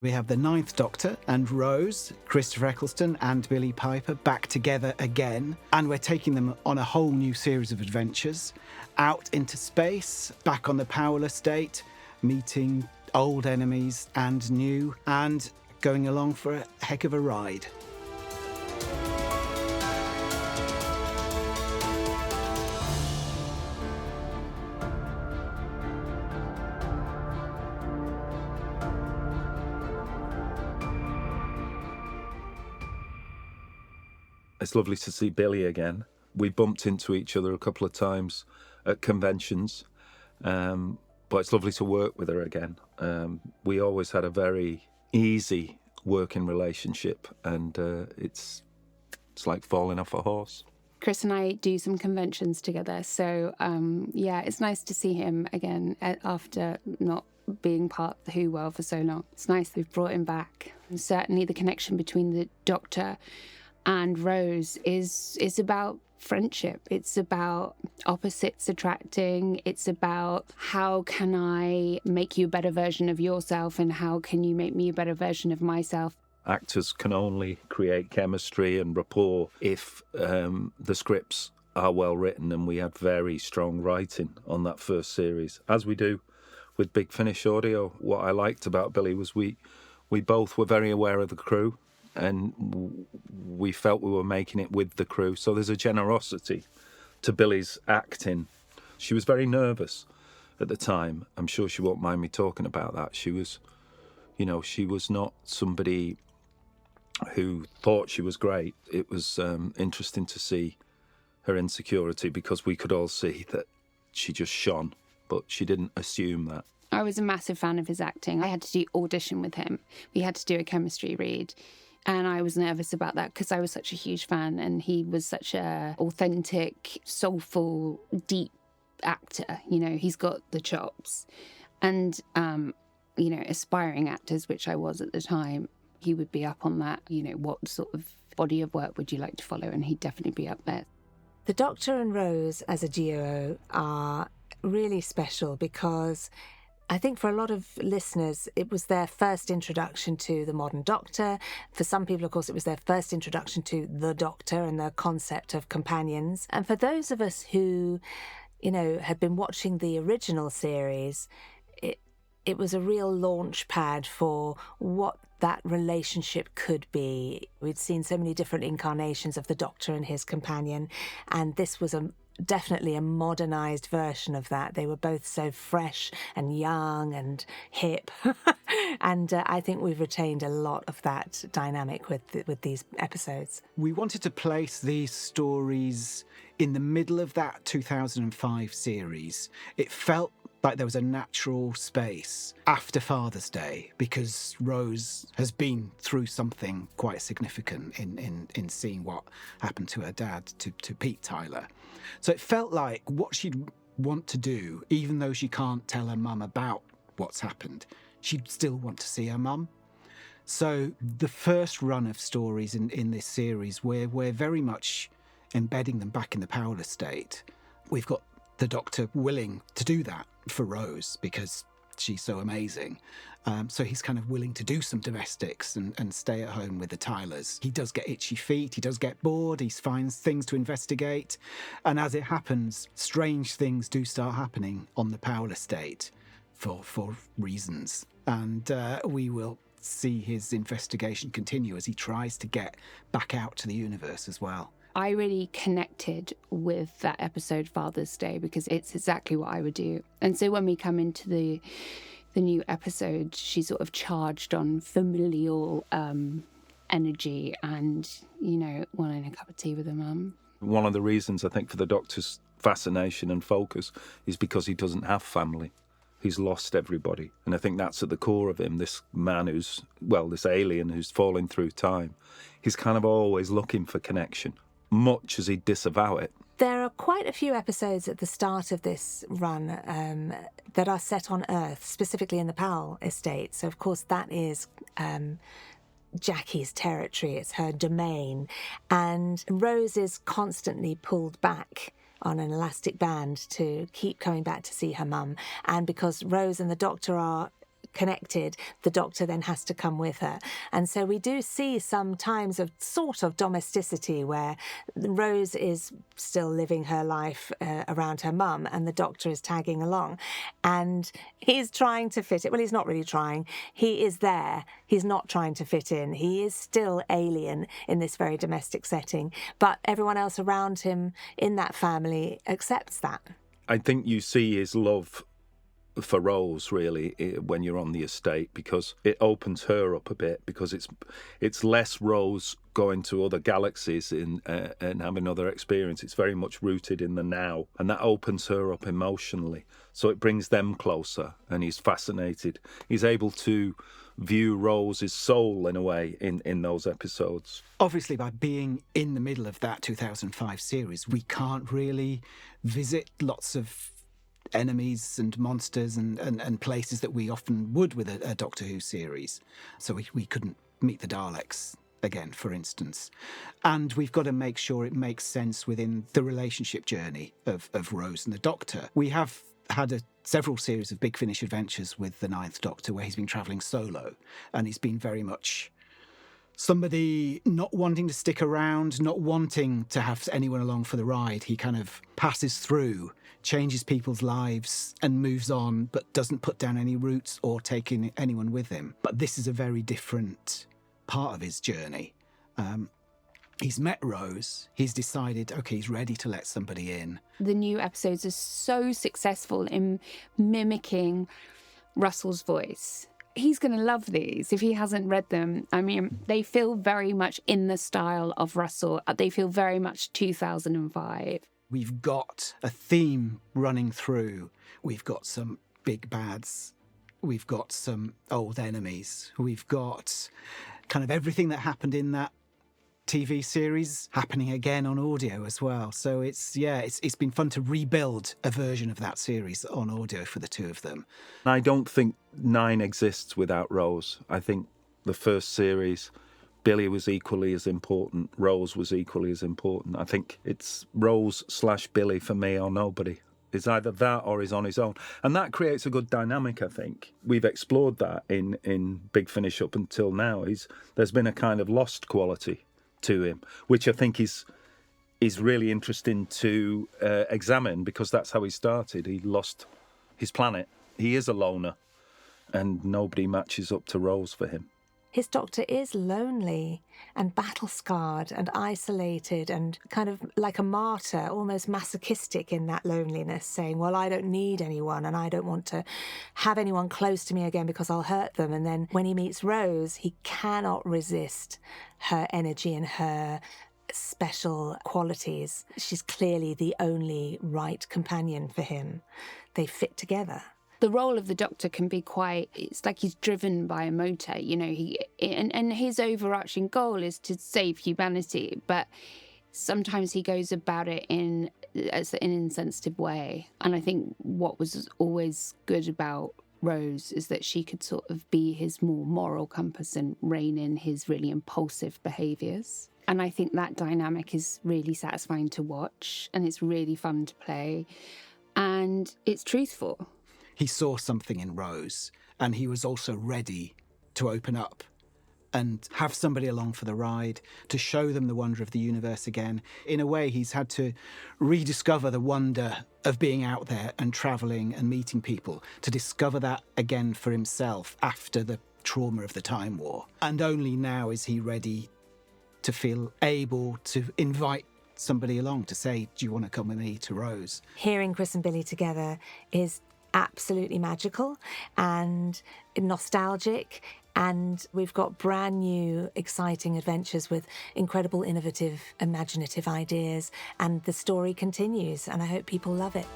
We have the Ninth Doctor and Rose, Christopher Eccleston and Billie Piper back together again, and we're taking them on a whole new series of adventures, out into space, back on the Powell Estate, meeting old enemies and new, and going along for a heck of a ride. It's lovely to see Billie again. We bumped into each other a couple of times at conventions, but it's lovely to work with her again. We always had a very easy working relationship, and it's like falling off a horse. Chris and I do some conventions together, so it's nice to see him again after not being part of the Who world for so long. It's nice we've brought him back. And certainly the connection between the Doctor and Rose is about friendship. It's about opposites attracting. It's about how can I make you a better version of yourself and how can you make me a better version of myself. Actors can only create chemistry and rapport if the scripts are well written, and we had very strong writing on that first series, as we do with Big Finish Audio. What I liked about Billie was we both were very aware of the crew, and we felt we were making it with the crew. So there's a generosity to Billie's acting. She was very nervous at the time. I'm sure she won't mind me talking about that. She was not somebody who thought she was great. It was interesting to see her insecurity, because we could all see that she just shone, but she didn't assume that. I was a massive fan of his acting. I had to do audition with him. We had to do a chemistry read. And I was nervous about that because I was such a huge fan, and he was such a authentic, soulful, deep actor. You know, he's got the chops. And, aspiring actors, which I was at the time, he would be up on that. You know, what sort of body of work would you like to follow? And he'd definitely be up there. The Doctor and Rose as a duo are really special because I think for a lot of listeners, it was their first introduction to the modern Doctor. For some people, of course, it was their first introduction to the Doctor and the concept of companions. And for those of us who, had been watching the original series, it was a real launch pad for what that relationship could be. We'd seen so many different incarnations of the Doctor and his companion, and this was definitely a modernised version of that. They were both so fresh and young and hip. And I think we've retained a lot of that dynamic with these episodes. We wanted to place these stories in the middle of that 2005 series. It felt like there was a natural space after Father's Day, because Rose has been through something quite significant in seeing what happened to her dad, to Pete Tyler. So it felt like what she'd want to do, even though she can't tell her mum about what's happened, she'd still want to see her mum. So the first run of stories in this series, we're very much embedding them back in the Powell Estate. We've got the Doctor willing to do that for Rose because she's so amazing. So he's kind of willing to do some domestics and stay at home with the Tylers. He does get itchy feet, he does get bored, he finds things to investigate. And as it happens, strange things do start happening on the Powell Estate for reasons. And we will see his investigation continue as he tries to get back out to the universe as well. I really connected with that episode, Father's Day, because it's exactly what I would do. And so when we come into the new episode, she's sort of charged on familial energy and, wanting a cup of tea with her mum. One of the reasons, I think, for the Doctor's fascination and focus is because he doesn't have family. He's lost everybody. And I think that's at the core of him, this man this alien who's falling through time. He's kind of always looking for connection, much as he'd disavow it. There are quite a few episodes at the start of this run that are set on Earth, specifically in the Powell Estate. So, of course, that is Jackie's territory. It's her domain. And Rose is constantly pulled back on an elastic band to keep coming back to see her mum. And because Rose and the Doctor are connected, the Doctor then has to come with her. And so we do see some times of sort of domesticity where Rose is still living her life around her mum and the Doctor is tagging along. And he's trying to fit it. Well, he's not really trying. He is there. He's not trying to fit in. He is still alien in this very domestic setting. But everyone else around him in that family accepts that. I think you see his love for Rose really when you're on the estate, because it opens her up a bit, because it's less Rose going to other galaxies and having other experience. It's very much rooted in the now, and that opens her up emotionally. So it brings them closer, and he's fascinated. He's able to view Rose's soul in a way in those episodes. Obviously, by being in the middle of that 2005 series, we can't really visit lots of enemies and monsters and places that we often would with a Doctor Who series. So we couldn't meet the Daleks again, for instance. And we've got to make sure it makes sense within the relationship journey of Rose and the Doctor. We have had several series of Big Finish adventures with the Ninth Doctor where he's been travelling solo, and he's been very much somebody not wanting to stick around, not wanting to have anyone along for the ride. He kind of passes through, changes people's lives and moves on, but doesn't put down any roots or take anyone with him. But this is a very different part of his journey. He's met Rose, he's decided, OK, he's ready to let somebody in. The new episodes are so successful in mimicking Russell's voice. He's going to love these if he hasn't read them. I mean, they feel very much in the style of Russell. They feel very much 2005. We've got a theme running through. We've got some big bads. We've got some old enemies. We've got kind of everything that happened in that TV series happening again on audio as well. So it's been fun to rebuild a version of that series on audio for the two of them. I don't think 9 exists without Rose. I think the first series, Billy was equally as important, Rose was equally as important. I think it's Rose/Billy for me or nobody. It's either that or he's on his own. And that creates a good dynamic, I think. We've explored that in Big Finish up until now. There's been a kind of lost quality to him, which I think is really interesting to examine, because that's how he started. He lost his planet. He is a loner, and nobody matches up to Rose for him. His Doctor is lonely and battle-scarred and isolated and kind of like a martyr, almost masochistic in that loneliness, saying, well, I don't need anyone and I don't want to have anyone close to me again because I'll hurt them. And then when he meets Rose, he cannot resist her energy and her special qualities. She's clearly the only right companion for him. They fit together. The role of the Doctor can be it's like he's driven by a motor, you know, and his overarching goal is to save humanity, but sometimes he goes about it in an insensitive way. And I think what was always good about Rose is that she could sort of be his more moral compass and rein in his really impulsive behaviours. And I think that dynamic is really satisfying to watch, and it's really fun to play, and it's truthful. He saw something in Rose, and he was also ready to open up and have somebody along for the ride, to show them the wonder of the universe again. In a way, he's had to rediscover the wonder of being out there and travelling and meeting people, to discover that again for himself after the trauma of the Time War. And only now is he ready to feel able to invite somebody along, to say, do you want to come with me to Rose? Hearing Chris and Billy together is absolutely magical and nostalgic, and we've got brand new exciting adventures with incredible innovative imaginative ideas, and the story continues, and I hope people love it.